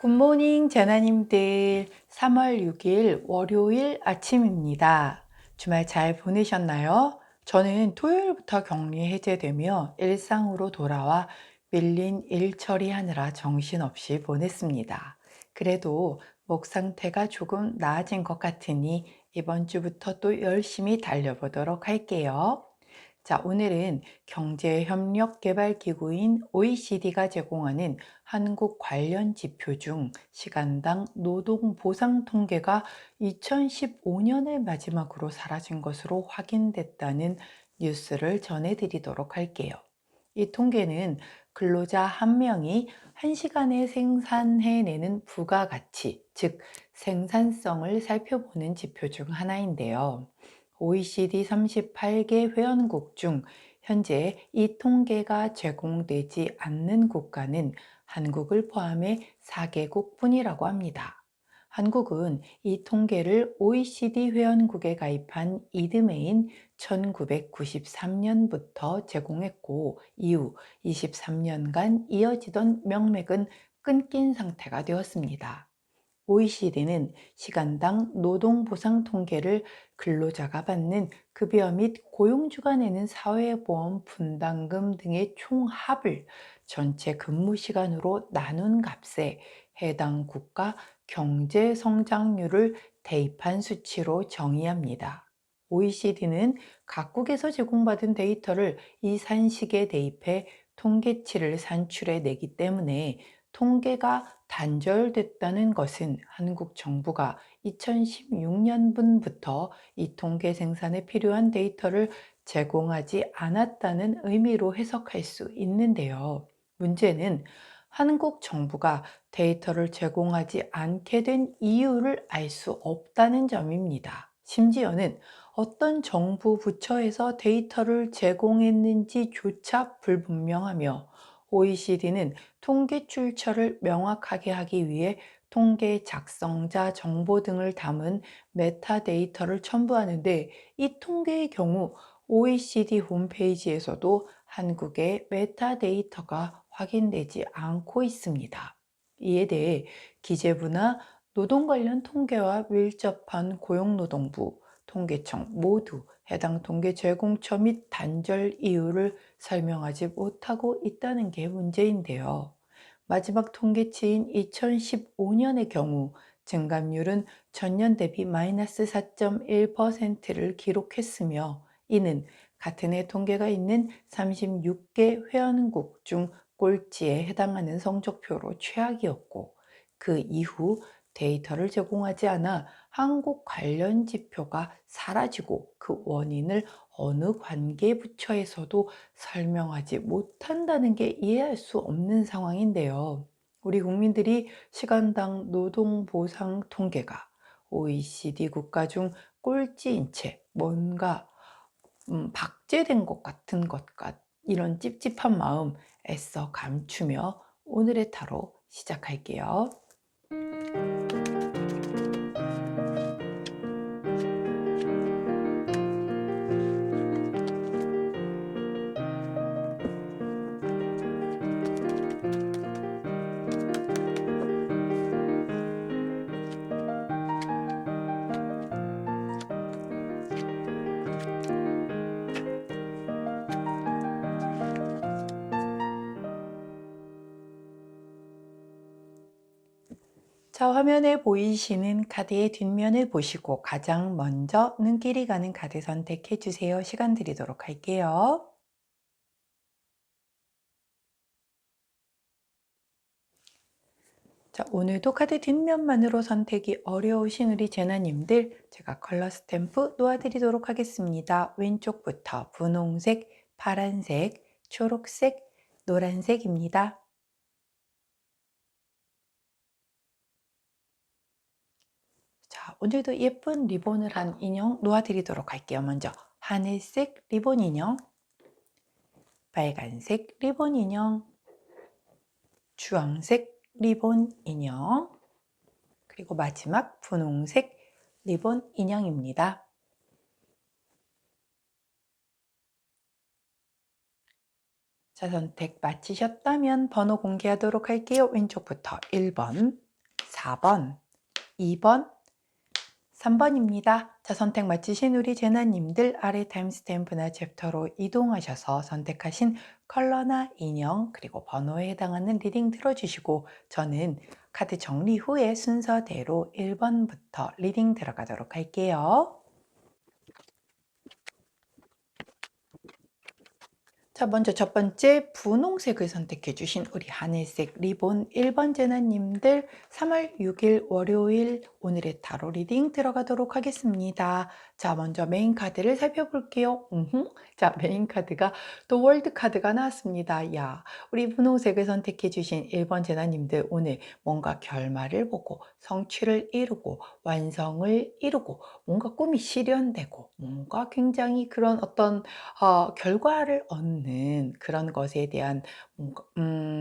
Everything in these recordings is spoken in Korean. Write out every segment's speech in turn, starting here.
굿모닝 재나님들 3월 6일 월요일 아침입니다. 주말 잘 보내셨나요? 저는 토요일부터 격리 해제되며 일상으로 돌아와 밀린 일 처리하느라 정신없이 보냈습니다. 그래도 목 상태가 조금 나아진 것 같으니 이번 주부터 또 열심히 달려보도록 할게요. 자, 오늘은 경제협력개발기구인 OECD가 제공하는 한국 관련 지표 중 시간당 노동 보상 통계가 2015년을 마지막으로 사라진 것으로 확인됐다는 뉴스를 전해드리도록 할게요. 이 통계는 근로자 한 명이 한 시간에 생산해내는 부가가치, 즉 생산성을 살펴보는 지표 중 하나인데요. OECD 38개 회원국 중 현재 이 통계가 제공되지 않는 국가는 한국을 포함해 4개국 뿐이라고 합니다. 한국은 이 통계를 OECD 회원국에 가입한 이듬해인 1993년부터 제공했고 이후 23년간 이어지던 명맥은 끊긴 상태가 되었습니다. OECD는 시간당 노동보상 통계를 근로자가 받는 급여 및 고용주가 내는 사회보험 분담금 등의 총합을 전체 근무 시간으로 나눈 값에 해당 국가 경제 성장률을 대입한 수치로 정의합니다. OECD는 각국에서 제공받은 데이터를 이 산식에 대입해 통계치를 산출해 내기 때문에 통계가 단절됐다는 것은 한국 정부가 2016년분부터 이 통계 생산에 필요한 데이터를 제공하지 않았다는 의미로 해석할 수 있는데요. 문제는 한국 정부가 데이터를 제공하지 않게 된 이유를 알 수 없다는 점입니다. 심지어는 어떤 정부 부처에서 데이터를 제공했는지조차 불분명하며 OECD는 통계 출처를 명확하게 하기 위해 통계 작성자 정보 등을 담은 메타데이터를 첨부하는데 이 통계의 경우 OECD 홈페이지에서도 한국의 메타데이터가 확인되지 않고 있습니다. 이에 대해 기재부나 노동 관련 통계와 밀접한 고용노동부, 통계청 모두 해당 통계 제공처 및 단절 이유를 설명하지 못하고 있다는 게 문제인데요. 마지막 통계치인 2015년의 경우 증감률은 전년 대비 마이너스 4.1%를 기록했으며 이는 같은 해 통계가 있는 36개 회원국 중 꼴찌에 해당하는 성적표로 최악이었고 그 이후 데이터를 제공하지 않아 한국 관련 지표가 사라지고 그 원인을 어느 관계 부처에서도 설명하지 못한다는 게 이해할 수 없는 상황인데요. 우리 국민들이 시간당 노동보상 통계가 OECD 국가 중 꼴찌인 채 뭔가 박제된 것 같은 것과 이런 찝찝한 마음 애써 감추며 오늘의 타로 시작할게요. 자, 화면에 보이시는 카드의 뒷면을 보시고 가장 먼저 눈길이 가는 카드 선택해 주세요. 시간 드리도록 할게요. 자, 오늘도 카드 뒷면만으로 선택이 어려우신 우리 재나님들 제가 컬러 스탬프 놓아드리도록 하겠습니다. 왼쪽부터 분홍색, 파란색, 초록색, 노란색입니다. 자, 오늘도 예쁜 리본을 한 인형 놓아드리도록 할게요. 먼저 하늘색 리본 인형, 빨간색 리본 인형, 주황색 리본 인형, 그리고 마지막 분홍색 리본 인형입니다. 자, 선택 마치셨다면 번호 공개하도록 할게요. 왼쪽부터 1번, 4번, 2번, 3번입니다. 자, 선택 마치신 우리 제나님들 아래 타임스탬프나 챕터로 이동하셔서 선택하신 컬러나 인형 그리고 번호에 해당하는 리딩 들어주시고 저는 카드 정리 후에 순서대로 1번부터 리딩 들어가도록 할게요. 자, 먼저 첫 번째 분홍색을 선택해 주신 우리 하늘색 리본 1번 제나님들 3월 6일 월요일 오늘의 타로 리딩 들어가도록 하겠습니다. 자, 먼저 메인 카드를 살펴볼게요. 자, 메인 카드가 또 월드 카드가 나왔습니다. 야, 우리 분홍색을 선택해 주신 1번 제나님들 오늘 뭔가 결말을 보고 성취를 이루고 완성을 이루고 뭔가 꿈이 실현되고 뭔가 굉장히 그런 어떤 결과를 얻는 그런 것에 대한 뭔가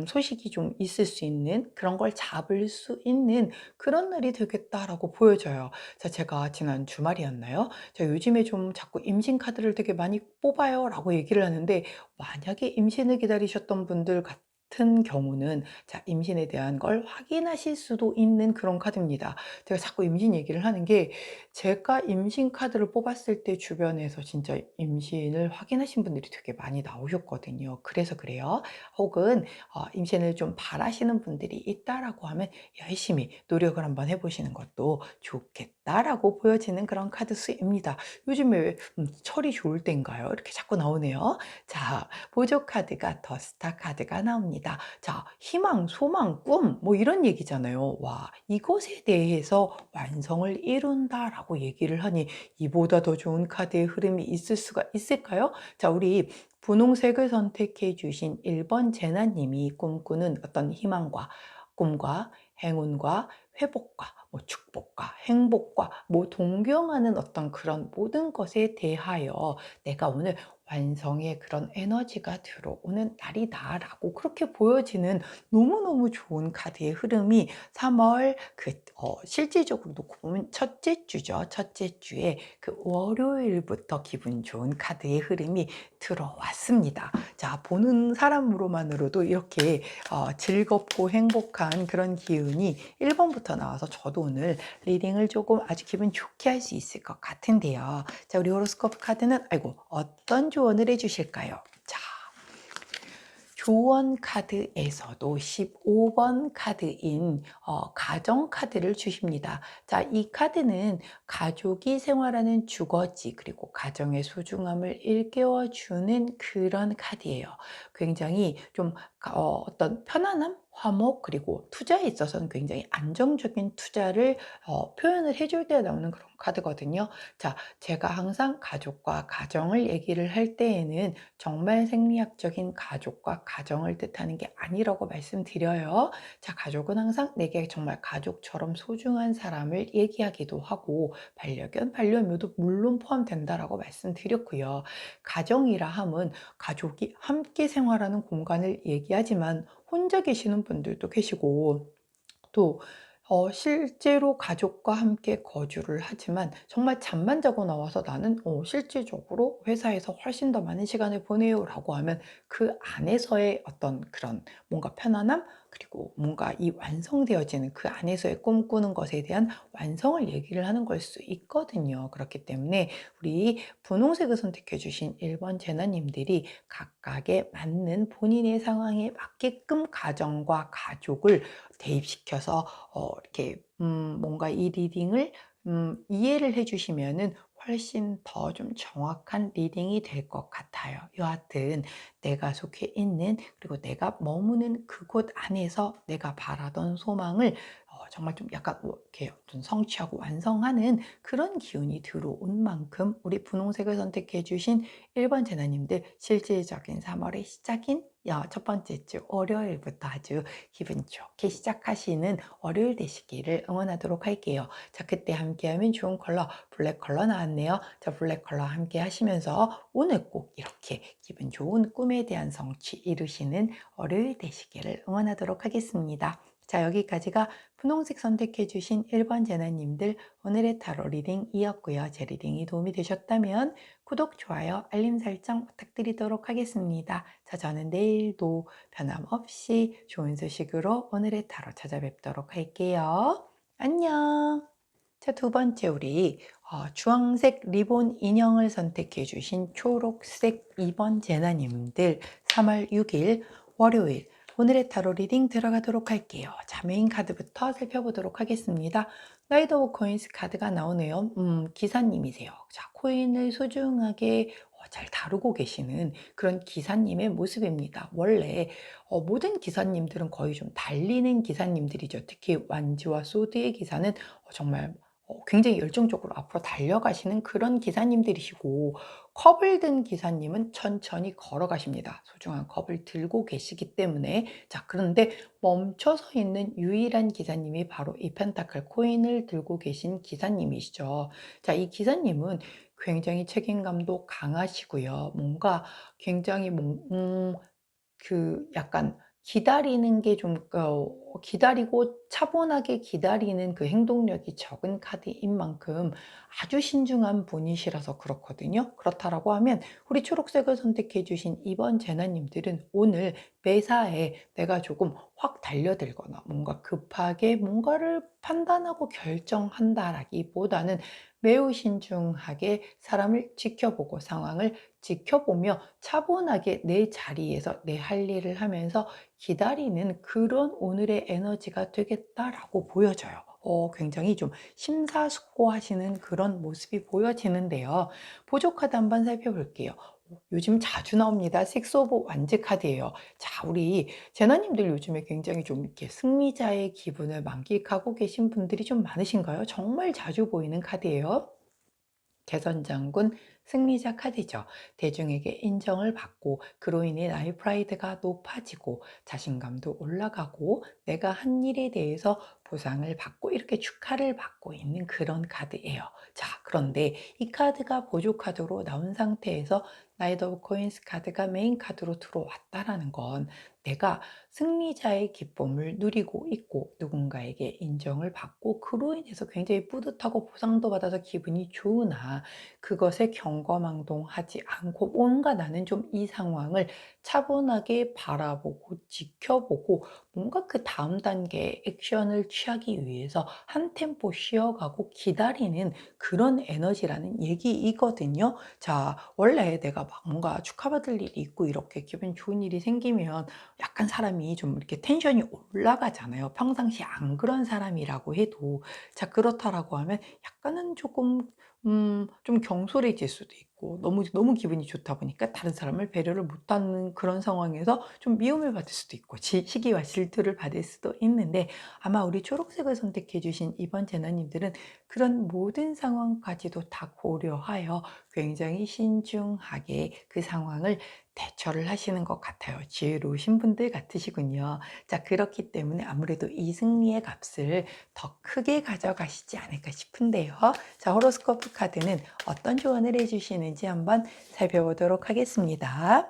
소식이 좀 있을 수 있는 그런 걸 잡을 수 있는 그런 날이 되겠다라고 보여져요. 자, 제가 지난 주말이었나요? 제가 요즘에 좀 자꾸 임신 카드를 되게 많이 뽑아요라고 얘기를 하는데 만약에 임신을 기다리셨던 분들 같은 경우는 자, 임신에 대한 걸 확인하실 수도 있는 그런 카드입니다. 제가 자꾸 임신 얘기를 하는 게 제가 임신 카드를 뽑았을 때 주변에서 진짜 임신을 확인하신 분들이 되게 많이 나오셨거든요. 그래서 그래요. 혹은 임신을 좀 바라시는 분들이 있다라고 하면 열심히 노력을 한번 해보시는 것도 좋겠다라고 보여지는 그런 카드 수입니다. 요즘에 왜 철이 좋을 때인가요? 이렇게 자꾸 나오네요. 자, 보조 카드가 더 스타 카드가 나옵니다. 자, 희망, 소망, 꿈, 뭐 이런 얘기잖아요. 와, 이것에 대해서 완성을 이룬다라고 얘기를 하니 이보다 더 좋은 카드의 흐름이 있을 수가 있을까요? 자, 우리 분홍색을 선택해 주신 1번 제나님이 꿈꾸는 어떤 희망과 꿈과 행운과 회복과 뭐 축복과 행복과 뭐 동경하는 어떤 그런 모든 것에 대하여 내가 오늘 완성의 그런 에너지가 들어오는 날이다라고 그렇게 보여지는 너무너무 좋은 카드의 흐름이 3월 실질적으로 놓고 보면 첫째 주죠. 첫째 주에 그 월요일부터 기분 좋은 카드의 흐름이 들어왔습니다. 자, 보는 사람으로만으로도 이렇게 즐겁고 행복한 그런 기운이 1번부터 나와서 저도 오늘 리딩을 조금 아주 기분 좋게 할 수 있을 것 같은데요. 자, 우리 호로스코프 카드는 어떤 조언을 해주실까요? 자, 조언 카드에서도 15번 카드인 가정 카드를 주십니다. 자, 이 카드는 가족이 생활하는 주거지 그리고 가정의 소중함을 일깨워 주는 그런 카드예요. 굉장히 좀 어떤 편안함, 화목 그리고 투자에 있어서는 굉장히 안정적인 투자를 표현을 해줄 때 나오는 그런 카드거든요. 자, 제가 항상 가족과 가정을 얘기를 할 때에는 정말 생리학적인 가족과 가정을 뜻하는 게 아니라고 말씀드려요. 자, 가족은 항상 내게 정말 가족처럼 소중한 사람을 얘기하기도 하고 반려견, 반려묘도 물론 포함된다라고 말씀드렸고요. 가정이라 함은 가족이 함께 생활하는 공간을 얘기하지만 혼자 계시는 분들도 계시고 또 실제로 가족과 함께 거주를 하지만 정말 잠만 자고 나와서 나는 실질적으로 회사에서 훨씬 더 많은 시간을 보내요라고 하면 그 안에서의 어떤 그런 뭔가 편안함 그리고 뭔가 이 완성되어지는 그 안에서의 꿈꾸는 것에 대한 완성을 얘기를 하는 걸 수 있거든요. 그렇기 때문에 우리 분홍색을 선택해 주신 1번 제나님들이 각각에 맞는 본인의 상황에 맞게끔 가정과 가족을 대입시켜서 이렇게 뭔가 이 리딩을 이해를 해 주시면은 훨씬 더 좀 정확한 리딩이 될 것 같아요. 여하튼 내가 속해 있는 그리고 내가 머무는 그곳 안에서 내가 바라던 소망을 정말 좀 약간 뭐 이렇게 좀 성취하고 완성하는 그런 기운이 들어온 만큼 우리 분홍색을 선택해 주신 1번 제나님들 실질적인 3월의 시작인 첫 번째 주 월요일부터 아주 기분 좋게 시작하시는 월요일 되시기를 응원하도록 할게요. 자, 그때 함께하면 좋은 컬러 블랙 컬러 나왔네요. 자, 블랙 컬러 함께 하시면서 오늘 꼭 이렇게 기분 좋은 꿈에 대한 성취 이루시는 월요일 되시기를 응원하도록 하겠습니다. 자, 여기까지가 분홍색 선택해 주신 1번 제나님들 오늘의 타로 리딩이었고요. 제 리딩이 도움이 되셨다면 구독, 좋아요, 알림 설정 부탁드리도록 하겠습니다. 자, 저는 내일도 변함없이 좋은 소식으로 오늘의 타로 찾아뵙도록 할게요. 안녕. 자, 두 번째 우리 주황색 리본 인형을 선택해 주신 초록색 2번 제나님들 3월 6일 월요일 오늘의 타로 리딩 들어가도록 할게요. 자, 메인 카드부터 살펴보도록 하겠습니다. 나이트 오브 코인스 카드가 나오네요. 기사님이세요. 자, 코인을 소중하게 잘 다루고 계시는 그런 기사님의 모습입니다. 원래 모든 기사님들은 거의 좀 달리는 기사님들이죠. 특히 완지와 소드의 기사는 정말 굉장히 열정적으로 앞으로 달려가시는 그런 기사님들이시고, 컵을 든 기사님은 천천히 걸어가십니다. 소중한 컵을 들고 계시기 때문에. 자, 그런데 멈춰서 있는 유일한 기사님이 바로 이 펜타클 코인을 들고 계신 기사님이시죠. 자, 이 기사님은 굉장히 책임감도 강하시고요. 뭔가 굉장히 약간 기다리는 게 좀 기다리고 차분하게 기다리는 그 행동력이 적은 카드인 만큼 아주 신중한 분이시라서 그렇거든요. 그렇다라고 하면 우리 초록색을 선택해 주신 이번 제나님들은 오늘 매사에 내가 조금 확 달려들거나 뭔가 급하게 뭔가를 판단하고 결정한다라기보다는 매우 신중하게 사람을 지켜보고 상황을 지켜보며 차분하게 내 자리에서 내 할 일을 하면서 기다리는 그런 오늘의 에너지가 되겠다라고 보여져요. 굉장히 좀 심사숙고하시는 그런 모습이 보여지는데요. 보조 카드 한번 살펴볼게요. 요즘 자주 나옵니다. Six of Wands 카드예요. 자, 우리 제나님들 요즘에 굉장히 좀 이렇게 승리자의 기분을 만끽하고 계신 분들이 좀 많으신가요? 정말 자주 보이는 카드예요. 개선장군 승리자 카드죠. 대중에게 인정을 받고 그로 인해 나의 프라이드가 높아지고 자신감도 올라가고 내가 한 일에 대해서 보상을 받고 이렇게 축하를 받고 있는 그런 카드예요. 자, 그런데 이 카드가 보조 카드로 나온 상태에서 나이트 오브 코인스 카드가 메인 카드로 들어왔다라는 건 내가 승리자의 기쁨을 누리고 있고 누군가에게 인정을 받고 그로 인해서 굉장히 뿌듯하고 보상도 받아서 기분이 좋으나 그것에 경거망동하지 않고 뭔가 나는 좀 이 상황을 차분하게 바라보고 지켜보고 뭔가 그 다음 단계의 액션을 취하기 위해서 한 템포 쉬어가고 기다리는 그런 에너지라는 얘기이거든요. 자, 원래 내가 막 뭔가 축하받을 일이 있고 이렇게 기분 좋은 일이 생기면 약간 사람이 좀 이렇게 텐션이 올라가잖아요. 평상시 안 그런 사람이라고 해도. 자, 그렇다라고 하면 약간은 조금 좀 경솔해질 수도 있고 너무 기분이 좋다 보니까 다른 사람을 배려를 못하는 그런 상황에서 좀 미움을 받을 수도 있고 시기와 질투를 받을 수도 있는데 아마 우리 초록색을 선택해 주신 이번 제너님들은 그런 모든 상황까지도 다 고려하여 굉장히 신중하게 그 상황을 대처를 하시는 것 같아요. 지혜로우신 분들 같으시군요. 자, 그렇기 때문에 아무래도 이 승리의 값을 더 크게 가져가시지 않을까 싶은데요. 자, 호로스코프 카드는 어떤 조언을 해주시는지 한번 살펴보도록 하겠습니다.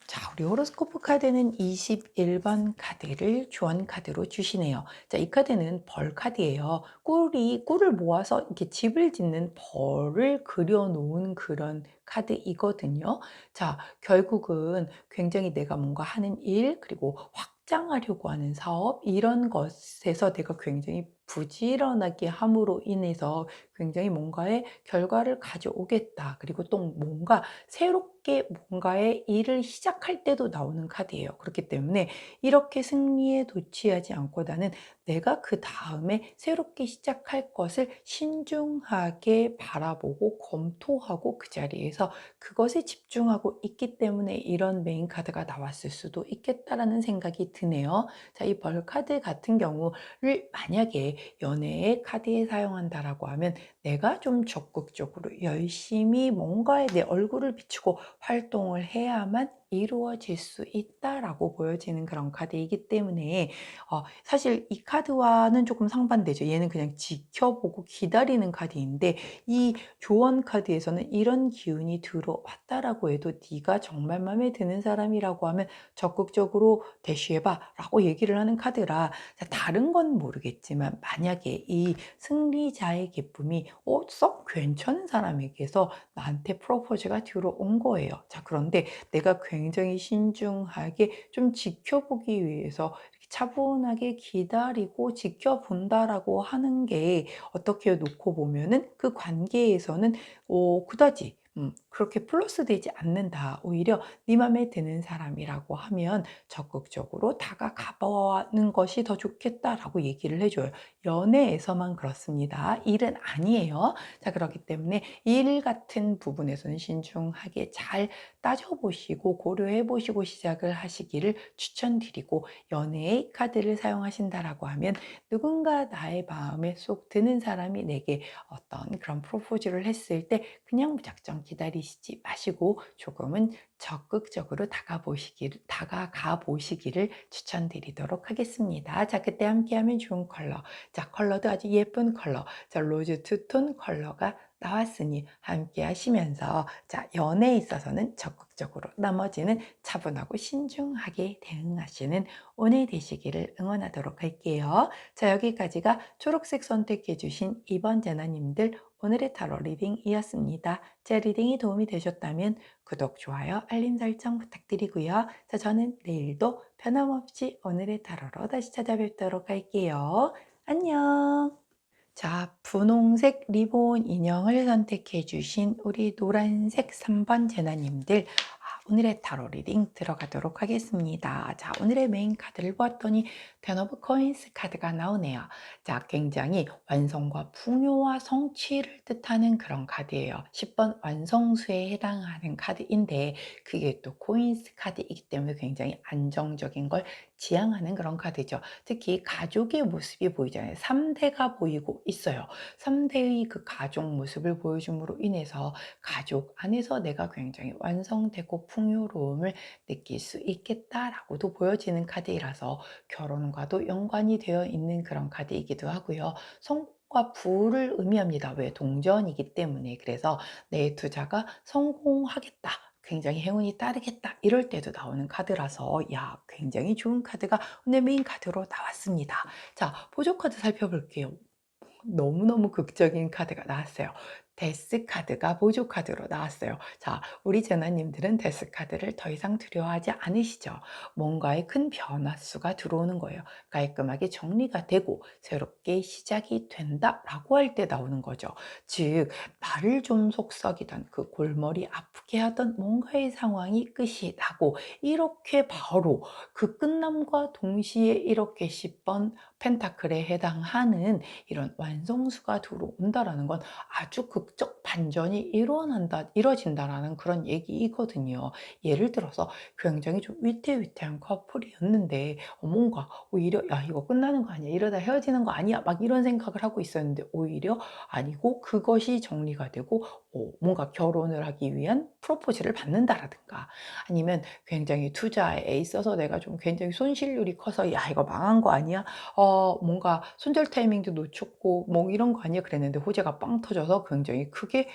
자, 우리 호로스코프 카드는 21번 카드를 조언 카드로 주시네요. 자, 이 카드는 벌 카드예요. 꿀을 모아서 이렇게 집을 짓는 벌을 그려놓은 그런 카드이거든요. 자, 결국은 굉장히 내가 뭔가 하는 일, 그리고 확장하려고 하는 사업, 이런 것에서 내가 굉장히 부지런하게 함으로 인해서 굉장히 뭔가의 결과를 가져오겠다. 그리고 또 뭔가 새롭게 뭔가의 일을 시작할 때도 나오는 카드예요. 그렇기 때문에 이렇게 승리에 도취하지 않고 나는 내가 그 다음에 새롭게 시작할 것을 신중하게 바라보고 검토하고 그 자리에서 그것에 집중하고 있기 때문에 이런 메인 카드가 나왔을 수도 있겠다라는 생각이 드네요. 자, 이 벌 카드 같은 경우를 만약에 연애의 카드에 사용한다라고 하면 내가 좀 적극적으로 열심히 뭔가에 내 얼굴을 비추고 활동을 해야만 이루어질 수 있다라고 보여지는 그런 카드이기 때문에 사실 이 카드와는 조금 상반되죠. 얘는 그냥 지켜보고 기다리는 카드인데 이 조언 카드에서는 이런 기운이 들어왔다라고 해도 네가 정말 마음에 드는 사람이라고 하면 적극적으로 대쉬해봐 라고 얘기를 하는 카드라 다른 건 모르겠지만 만약에 이 승리자의 기쁨이 썩 괜찮은 사람에게서 나한테 프로포즈가 들어온 거예요. 자, 그런데 내가 굉장히 신중하게 좀 지켜보기 위해서 차분하게 기다리고 지켜본다라고 하는 게 어떻게 놓고 보면은 그 관계에서는 그다지 그렇게 플러스 되지 않는다. 오히려 네 맘에 드는 사람이라고 하면 적극적으로 다가가 보는 것이 더 좋겠다라고 얘기를 해줘요. 연애에서만 그렇습니다. 일은 아니에요. 자, 그렇기 때문에 일 같은 부분에서는 신중하게 잘 따져보시고 고려해보시고 시작을 하시기를 추천드리고, 연애의 카드를 사용하신다라고 하면 누군가 나의 마음에 쏙 드는 사람이 내게 어떤 그런 프로포즈를 했을 때 그냥 무작정 기다리시지 마시고 조금은 적극적으로 다가가 보시기를 추천드리도록 하겠습니다. 자, 그때 함께하면 좋은 컬러. 자, 컬러도 아주 예쁜 컬러. 자, 로즈 투톤 컬러가 나왔으니 함께 하시면서, 자, 연애에 있어서는 적극적으로, 나머지는 차분하고 신중하게 대응하시는 오늘 되시기를 응원하도록 할게요. 자, 여기까지가 초록색 선택해 주신 2번 제나님들 오늘의 타로 리딩이었습니다. 제 리딩이 도움이 되셨다면 구독, 좋아요, 알림 설정 부탁드리고요. 자, 저는 내일도 변함없이 오늘의 타로로 다시 찾아뵙도록 할게요. 안녕. 자, 분홍색 리본 인형을 선택해 주신 우리 노란색 3번 제나님들, 오늘의 타로 리딩 들어가도록 하겠습니다. 자, 오늘의 메인 카드를 보았더니 텐 오브 코인스 카드가 나오네요. 자, 굉장히 완성과 풍요와 성취를 뜻하는 그런 카드예요. 10번 완성수에 해당하는 카드인데, 그게 또 코인스 카드이기 때문에 굉장히 안정적인 걸 지향하는 그런 카드죠. 특히 가족의 모습이 보이잖아요. 3대가 보이고 있어요. 3대의 그 가족 모습을 보여줌으로 인해서 가족 안에서 내가 굉장히 완성되고 풍요로움을 느낄 수 있겠다라고도 보여지는 카드이라서 결혼과도 연관이 되어 있는 그런 카드이기도 하고요. 성과 부를 의미합니다. 왜? 동전이기 때문에. 그래서 내 투자가 성공하겠다, 굉장히 행운이 따르겠다, 이럴 때도 나오는 카드라서, 야, 굉장히 좋은 카드가 오늘 메인 카드로 나왔습니다. 자, 보조 카드 살펴볼게요. 너무너무 극적인 카드가 나왔어요. 데스 카드가 보조 카드로 나왔어요. 자, 우리 제나님들은 데스 카드를 더 이상 두려워하지 않으시죠? 뭔가의 큰 변화수가 들어오는 거예요. 깔끔하게 정리가 되고 새롭게 시작이 된다라고 할 때 나오는 거죠. 즉, 나를 좀 속썩이던 그 골머리 아프게 하던 뭔가의 상황이 끝이 나고, 이렇게 바로 그 끝남과 동시에 이렇게 10번 펜타클에 해당하는 이런 완성수가 들어온다라는 건 아주 극적 반전이 이루어진다라는 그런 얘기이거든요. 예를 들어서 굉장히 좀 위태위태한 커플이었는데, 뭔가 오히려 야, 이거 끝나는 거 아니야, 이러다 헤어지는 거 아니야, 막 이런 생각을 하고 있었는데 오히려 아니고 그것이 정리가 되고 뭔가 결혼을 하기 위한 프로포즈를 받는다라든가, 아니면 굉장히 투자에 있어서 내가 좀 굉장히 손실률이 커서 야, 이거 망한 거 아니야, 뭔가 손절 타이밍도 놓쳤고 뭐 이런 거 아니야 그랬는데 호재가 빵 터져서 굉장히 크게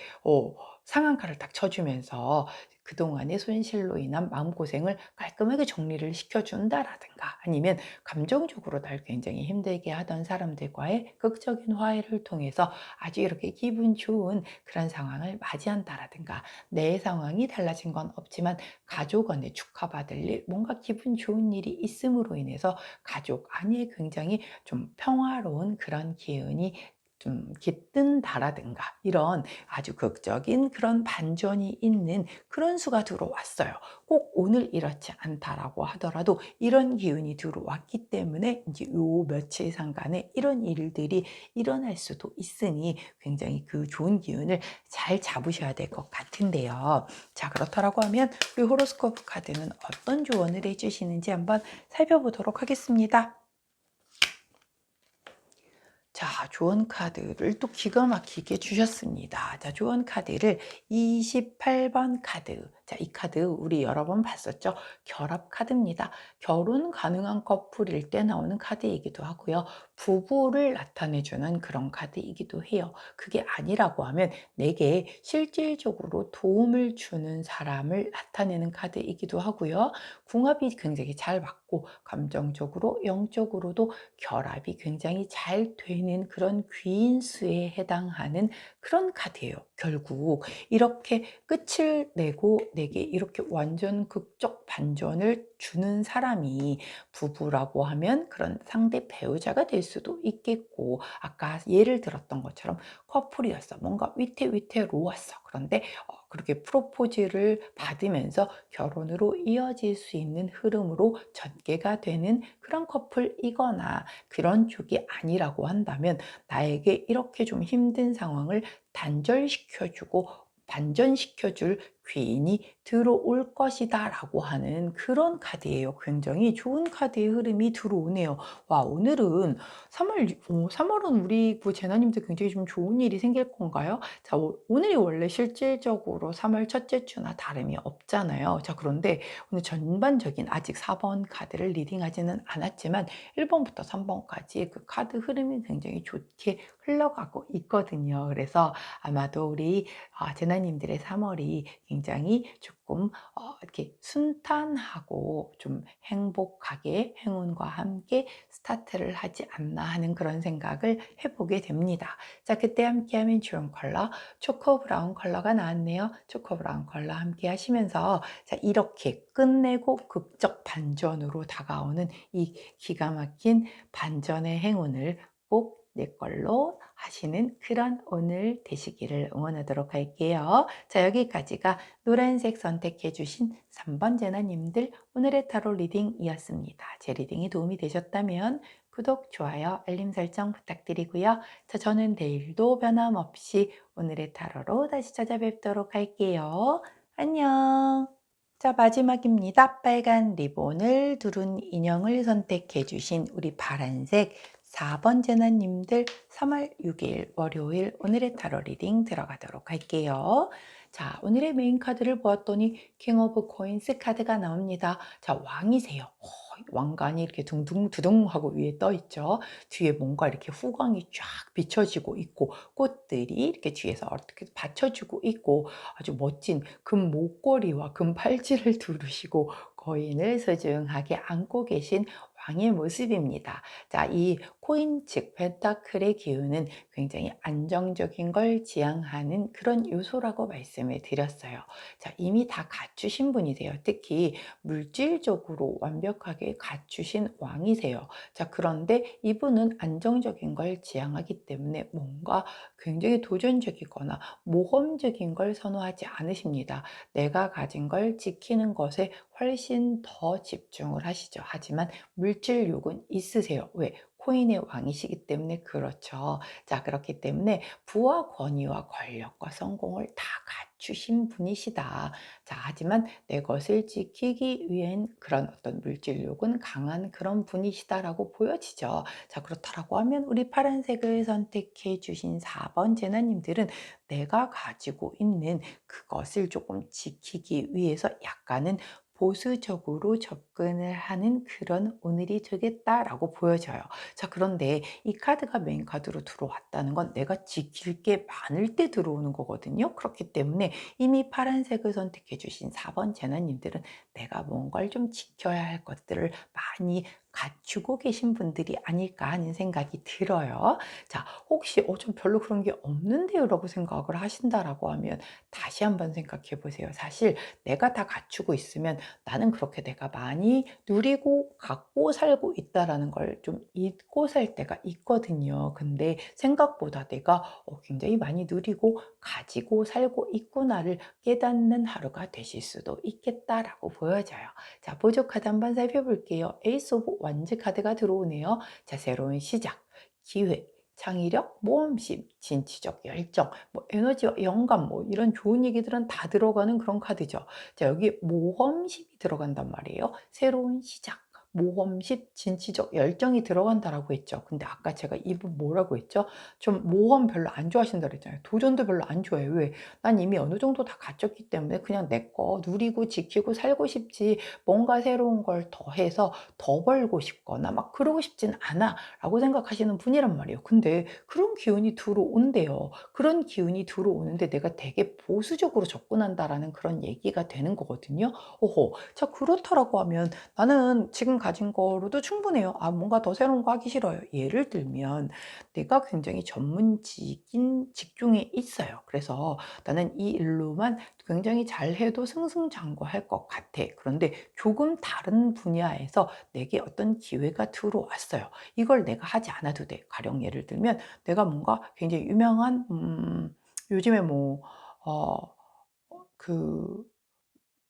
상한가를 딱 쳐주면서 그동안의 손실로 인한 마음고생을 깔끔하게 정리를 시켜준다라든가, 아니면 감정적으로 날 굉장히 힘들게 하던 사람들과의 극적인 화해를 통해서 아주 이렇게 기분 좋은 그런 상황을 맞이한다라든가, 내 상황이 달라진 건 없지만 가족 안에 축하받을 일, 뭔가 기분 좋은 일이 있음으로 인해서 가족 안에 굉장히 좀 평화로운 그런 기운이 좀 깃든다라든가, 이런 아주 극적인 그런 반전이 있는 그런 수가 들어왔어요. 꼭 오늘 이렇지 않다라고 하더라도 이런 기운이 들어왔기 때문에 이제 요 며칠 상간에 이런 일들이 일어날 수도 있으니 굉장히 그 좋은 기운을 잘 잡으셔야 될 것 같은데요. 자, 그렇다라고 하면 우리 호로스코프 카드는 어떤 조언을 해주시는지 한번 살펴보도록 하겠습니다. 자, 조언 카드를 또 기가 막히게 주셨습니다. 자, 조언 카드를 28번 카드. 자, 이 카드 우리 여러 번 봤었죠? 결합 카드입니다. 결혼 가능한 커플일 때 나오는 카드이기도 하고요. 부부를 나타내주는 그런 카드이기도 해요. 그게 아니라고 하면 내게 실질적으로 도움을 주는 사람을 나타내는 카드이기도 하고요. 궁합이 굉장히 잘 맞고 감정적으로, 영적으로도 결합이 굉장히 잘 되는 그런 귀인수에 해당하는 그런 카드예요. 결국 이렇게 끝을 내고 내게 이렇게 완전 극적 반전을 주는 사람이 부부라고 하면 그런 상대 배우자가 될 수도 있겠고, 아까 예를 들었던 것처럼 커플이었어. 뭔가 위태위태로웠어. 그런데 그렇게 프로포즈를 받으면서 결혼으로 이어질 수 있는 흐름으로 전개가 되는 그런 커플이거나 그런 쪽이 아니라고 한다면, 나에게 이렇게 좀 힘든 상황을 단절시켜주고 반전시켜줄 귀인이 들어올 것이다 라고 하는 그런 카드예요. 굉장히 좋은 카드의 흐름이 들어오네요. 와, 오늘은 3월은 우리 제나님들 굉장히 좀 좋은 일이 생길 건가요? 자, 오늘이 원래 실질적으로 3월 첫째 주나 다름이 없잖아요. 자, 그런데 오늘 전반적인 아직 4번 카드를 리딩하지는 않았지만 1번부터 3번까지 그 카드 흐름이 굉장히 좋게 흘러가고 있거든요. 그래서 아마도 우리 제나님들의 3월이 굉장히 조금 이렇게 순탄하고 좀 행복하게 행운과 함께 스타트를 하지 않나 하는 그런 생각을 해보게 됩니다. 자, 그때 함께하면 좋은 컬러 초코 브라운 컬러가 나왔네요. 초코 브라운 컬러 함께 하시면서, 자, 이렇게 끝내고 극적 반전으로 다가오는 이 기가 막힌 반전의 행운을 꼭 내 걸로 하시는 그런 오늘 되시기를 응원하도록 할게요. 자, 여기까지가 노란색 선택해 주신 3번 제나님들 오늘의 타로 리딩이었습니다. 제 리딩이 도움이 되셨다면 구독, 좋아요, 알림 설정 부탁드리고요. 자, 저는 내일도 변함없이 오늘의 타로로 다시 찾아뵙도록 할게요. 안녕. 자, 마지막입니다. 빨간 리본을 두른 인형을 선택해 주신 우리 파란색 4번 제나님들 3월 6일 월요일 오늘의 타로 리딩 들어가도록 할게요. 자, 오늘의 메인 카드를 보았더니 킹 오브 코인스 카드가 나옵니다. 자, 왕이세요. 왕관이 이렇게 둥둥 두둥 하고 위에 떠 있죠. 뒤에 뭔가 이렇게 후광이 쫙 비춰지고 있고, 꽃들이 이렇게 뒤에서 어떻게 받쳐주고 있고, 아주 멋진 금 목걸이와 금 팔찌를 두르시고 거인을 소중하게 안고 계신 왕의 모습입니다. 자, 이 코인 즉 펜타클의 기운은 굉장히 안정적인 걸 지향하는 그런 요소라고 말씀을 드렸어요. 자, 이미 다 갖추신 분이세요. 특히 물질적으로 완벽하게 갖추신 왕이세요. 자, 그런데 이분은 안정적인 걸 지향하기 때문에 뭔가 굉장히 도전적이거나 모험적인 걸 선호하지 않으십니다. 내가 가진 걸 지키는 것에 훨씬 더 집중을 하시죠. 하지만 물질욕은 있으세요. 왜? 코인의 왕이시기 때문에 그렇죠. 자, 그렇기 때문에 부와 권위와 권력과 성공을 다 갖추신 분이시다. 자, 하지만 내 것을 지키기 위한 그런 어떤 물질욕은 강한 그런 분이시다라고 보여지죠. 자, 그렇다라고 하면 우리 파란색을 선택해 주신 4번 제나님들은 내가 가지고 있는 그것을 조금 지키기 위해서 약간은 보수적으로 접근을 하는 그런 오늘이 되겠다라고 보여져요. 자, 그런데 이 카드가 메인 카드로 들어왔다는 건 내가 지킬 게 많을 때 들어오는 거거든요. 그렇기 때문에 이미 파란색을 선택해 주신 4번 제나님들은 내가 뭔가를 좀 지켜야 할 것들을 많이 갖추고 계신 분들이 아닐까 하는 생각이 들어요. 자, 혹시 좀 별로 그런 게 없는데요 라고 생각을 하신다라고 하면 다시 한번 생각해 보세요. 사실 내가 다 갖추고 있으면 나는 그렇게 내가 많이 누리고 갖고 살고 있다라는 걸 좀 잊고 살 때가 있거든요. 근데 생각보다 내가 굉장히 많이 누리고 가지고 살고 있구나를 깨닫는 하루가 되실 수도 있겠다라고 보여져요. 자, 보조 카드 한번 살펴볼게요. 에이스 오브 완즈 카드가 들어오네요. 자, 새로운 시작, 기회, 창의력, 모험심, 진취적 열정, 뭐 에너지와 영감, 뭐 이런 좋은 얘기들은 다 들어가는 그런 카드죠. 자, 여기 모험심이 들어간단 말이에요. 새로운 시작, 모험심, 진취적 열정이 들어간다라고 했죠. 근데 아까 제가 이분 뭐라고 했죠? 좀 모험 별로 안 좋아하신다 그랬잖아요. 도전도 별로 안 좋아해요. 왜? 난 이미 어느 정도 다 갖췄기 때문에 그냥 내 거 누리고 지키고 살고 싶지, 뭔가 새로운 걸 더해서 더 벌고 싶거나 막 그러고 싶진 않아 라고 생각하시는 분이란 말이에요. 근데 그런 기운이 들어온대요. 그런 기운이 들어오는데 내가 되게 보수적으로 접근한다라는 그런 얘기가 되는 거거든요. 오호. 자, 그렇다라고 하면 나는 지금 가진 거로도 충분해요. 아, 뭔가 더 새로운 거 하기 싫어요. 예를 들면 내가 굉장히 전문직인 직종에 있어요. 그래서 나는 이 일로만 굉장히 잘해도 승승장구할 것 같아. 그런데 조금 다른 분야에서 내게 어떤 기회가 들어왔어요. 이걸 내가 하지 않아도 돼. 가령 예를 들면 내가 뭔가 굉장히 유명한 요즘에 뭐 그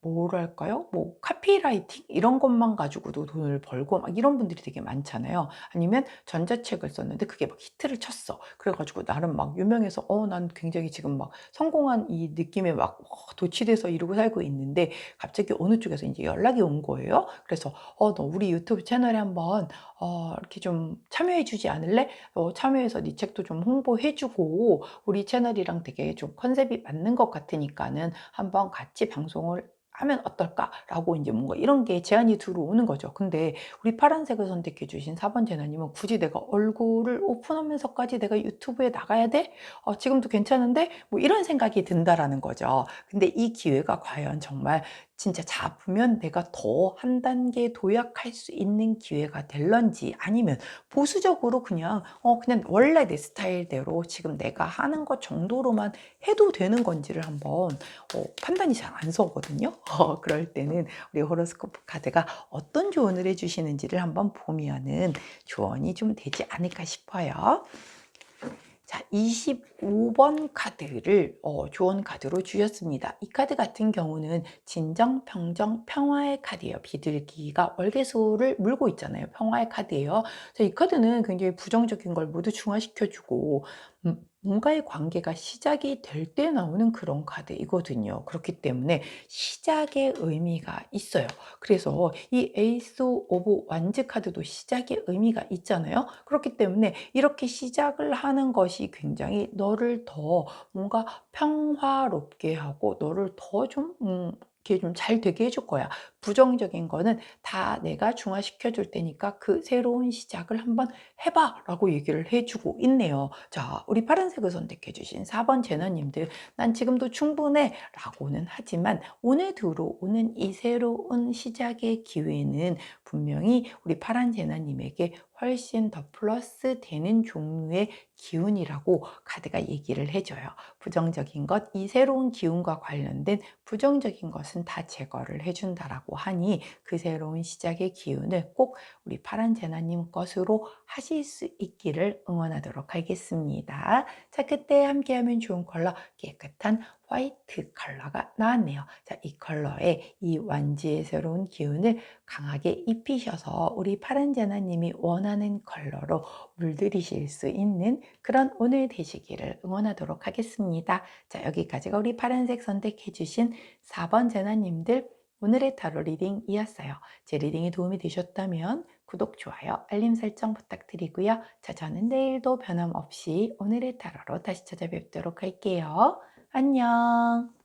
뭐랄까요? 뭐 카피라이팅 이런 것만 가지고도 돈을 벌고 막 이런 분들이 되게 많잖아요. 아니면 전자책을 썼는데 그게 막 히트를 쳤어. 그래 가지고 나름 막 유명해서 난 굉장히 지금 막 성공한 이 느낌에 막 도취돼서 이러고 살고 있는데 갑자기 어느 쪽에서 인제 연락이 온 거예요. 그래서 너 우리 유튜브 채널에 한번 이렇게 좀 참여해 주지 않을래? 참여해서 네 책도 좀 홍보해 주고 우리 채널이랑 되게 좀 컨셉이 맞는 것 같으니까는 한번 같이 방송을 하면 어떨까?"라고 인제 뭔가 이런 게 제안이 들어오는 거죠. 근데 우리 파란색을 선택해 주신 4번 제나님은 '굳이 내가 얼굴을 오픈하면서까지 내가 유튜브에 나가야 돼? 지금도 괜찮은데?' 뭐 이런 생각이 든다라는 거죠. 근데 이 기회가 과연 정말 진짜 잡으면 내가 더 한 단계 도약할 수 있는 기회가 될런지 아니면 보수적으로 그냥 원래 내 스타일대로 지금 내가 하는 것 정도로만 해도 되는 건지를 한번 판단이 잘 안 서거든요. 그럴 때는 우리 호로스코프 카드가 어떤 조언을 해 주시는지를 한번 보면은 조언이 좀 되지 않을까 싶어요. 자, 25번 카드를 조언 카드로 주셨습니다. 이 카드 같은 경우는 진정, 평정, 평화의 카드예요. 비둘기가 월계수를 물고 있잖아요. 평화의 카드예요. 그래서 이 카드는 굉장히 부정적인 걸 모두 중화시켜 주고 뭔가의 관계가 시작이 될 때 나오는 그런 카드이거든요. 그렇기 때문에 시작의 의미가 있어요. 그래서 이 에이스 오브 완즈 카드도 시작의 의미가 있잖아요. 그렇기 때문에 이렇게 시작을 하는 것이 굉장히 너를 더 뭔가 평화롭게 하고 너를 더 좀 이렇게 좀 잘 되게 해줄 거야. 부정적인 거는 다 내가 중화시켜 줄 테니까 "그 새로운 시작을 한번 해 봐."라고 얘기를 해 주고 있네요. 자, 우리 파란색을 선택해 주신 4번 제너님들 "난 지금도 충분해."라고는 하지만 오늘 들어오는 이 새로운 시작의 기회는 분명히 우리 파란 제나님에게 훨씬 더 플러스 되는 종류의 기운이라고 카드가 얘기를 해 줘요. 부정적인 것, 이 새로운 기운과 관련된 부정적인 것은 다 제거를 해 준다라고 하니 그 새로운 시작의 기운을 꼭 우리 파란 제나님 것으로 하실 수 있기를 응원하도록 하겠습니다. 자, 그때 함께하면 좋은 컬러 깨끗한 화이트 컬러가 나왔네요. 자, 이 컬러에 이 완지의 새로운 기운을 강하게 입히셔서 우리 파란 제나님이 원하는 컬러로 물들이실 수 있는 그런 오늘 되시기를 응원하도록 하겠습니다. 자, 여기까지가 우리 파란색 선택해 주신 4번 제나님들 오늘의 타로 리딩이었어요. 제 리딩이 도움이 되셨다면 구독, 좋아요, 알림 설정 부탁드리고요. 자, 저는 내일도 변함없이 오늘의 타로로 다시 찾아뵙도록 할게요. 안녕.